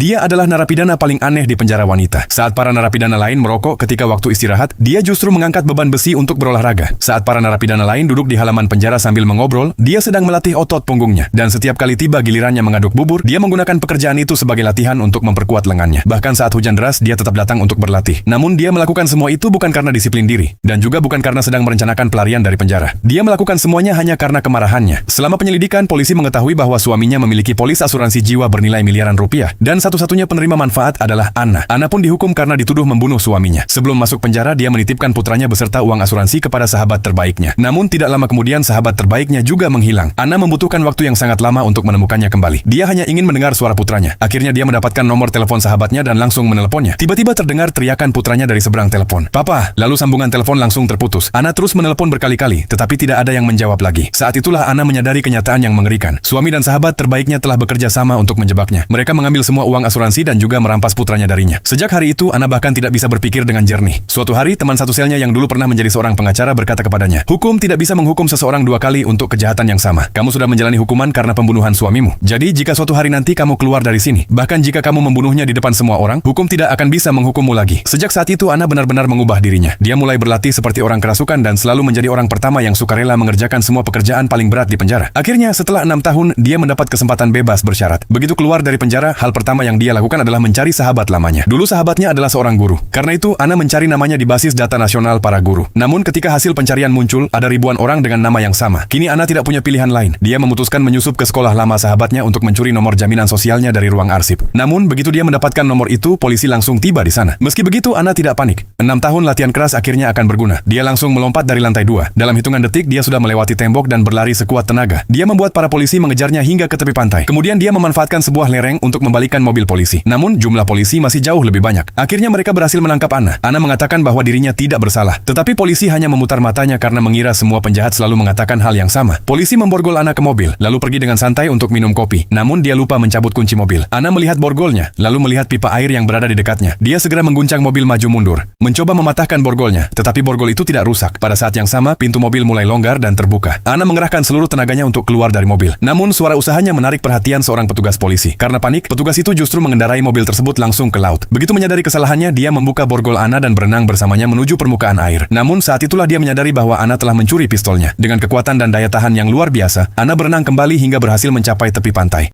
Dia adalah narapidana paling aneh di penjara wanita. Saat para narapidana lain merokok ketika waktu istirahat, dia justru mengangkat beban besi untuk berolahraga. Saat para narapidana lain duduk di halaman penjara sambil mengobrol, dia sedang melatih otot punggungnya. Dan setiap kali tiba gilirannya mengaduk bubur, dia menggunakan pekerjaan itu sebagai latihan untuk memperkuat lengannya. Bahkan saat hujan deras, dia tetap datang untuk berlatih. Namun dia melakukan semua itu bukan karena disiplin diri, dan juga bukan karena sedang merencanakan pelarian dari penjara. Dia melakukan semuanya hanya karena kemarahannya. Selama penyelidikan, polisi mengetahui bahwa suaminya memiliki polis asuransi jiwa bernilai miliaran rupiah, dan satu-satunya penerima manfaat adalah Anna. Anna pun dihukum karena dituduh membunuh suaminya. Sebelum masuk penjara, dia menitipkan putranya beserta uang asuransi kepada sahabat terbaiknya. Namun tidak lama kemudian sahabat terbaiknya juga menghilang. Anna membutuhkan waktu yang sangat lama untuk menemukannya kembali. Dia hanya ingin mendengar suara putranya. Akhirnya dia mendapatkan nomor telepon sahabatnya dan langsung menelponnya. Tiba-tiba terdengar teriakan putranya dari seberang telepon. "Papa!" Lalu sambungan telepon langsung terputus. Anna terus menelepon berkali-kali, tetapi tidak ada yang menjawab lagi. Saat itulah Anna menyadari kenyataan yang mengerikan. Suami dan sahabat terbaiknya telah bekerja sama untuk menjebaknya. Mereka mengambil semua uang asuransi dan juga merampas putranya darinya. Sejak hari itu, Anna bahkan tidak bisa berpikir dengan jernih. Suatu hari, teman satu selnya yang dulu pernah menjadi seorang pengacara berkata kepadanya, "Hukum tidak bisa menghukum seseorang dua kali untuk kejahatan yang sama. Kamu sudah menjalani hukuman karena pembunuhan suamimu. Jadi, jika suatu hari nanti kamu keluar dari sini, bahkan jika kamu membunuhnya di depan semua orang, hukum tidak akan bisa menghukummu lagi." Sejak saat itu, Anna benar-benar mengubah dirinya. Dia mulai berlatih seperti orang kerasukan dan selalu menjadi orang pertama yang sukarela mengerjakan semua pekerjaan paling berat di penjara. Akhirnya, setelah 6 tahun, dia mendapat kesempatan bebas bersyarat. Begitu keluar dari penjara, hal pertama yang dia lakukan adalah mencari sahabat lamanya. Dulu sahabatnya adalah seorang guru. Karena itu, Anna mencari namanya di basis data nasional para guru. Namun ketika hasil pencarian muncul, ada ribuan orang dengan nama yang sama. Kini Anna tidak punya pilihan lain. Dia memutuskan menyusup ke sekolah lama sahabatnya untuk mencuri nomor jaminan sosialnya dari ruang arsip. Namun, begitu dia mendapatkan nomor itu, polisi langsung tiba di sana. Meski begitu, Anna tidak panik. 6 tahun latihan keras akhirnya akan berguna. Dia langsung melompat dari lantai 2. Dalam hitungan detik, dia sudah melewati tembok dan berlari sekuat tenaga. Dia membuat para polisi mengejarnya hingga ke tepi pantai. Kemudian dia memanfaatkan sebuah lereng untuk membalikkan mobil polisi. Namun, jumlah polisi masih jauh lebih banyak. Akhirnya mereka berhasil menangkap Anna. Anna mengatakan bahwa dirinya tidak bersalah. Tetapi polisi hanya memutar matanya karena mengira semua penjahat selalu mengatakan hal yang sama. Polisi memborgol Anna ke mobil, lalu pergi dengan santai untuk minum kopi. Namun dia lupa mencabut kunci mobil. Anna melihat borgolnya, lalu melihat pipa air yang berada di dekatnya. Dia segera mengguncang mobil maju mundur, mencoba mematahkan borgolnya. Tetapi borgol itu tidak rusak. Pada saat yang sama, pintu mobil mulai longgar dan terbuka. Anna mengerahkan seluruh tenaganya untuk keluar dari mobil. Namun suara usahanya menarik perhatian seorang petugas polisi. Karena panik, petugas itu justru mengendarai mobil tersebut langsung ke laut. Begitu menyadari kesalahannya, dia membuka borgol Anna dan berenang bersamanya menuju permukaan air. Namun saat itulah dia menyadari bahwa Anna telah mencuri pistolnya. Dengan kekuatan dan daya tahan yang luar biasa, Anna berenang kembali hingga berhasil mencapai tepi pantai.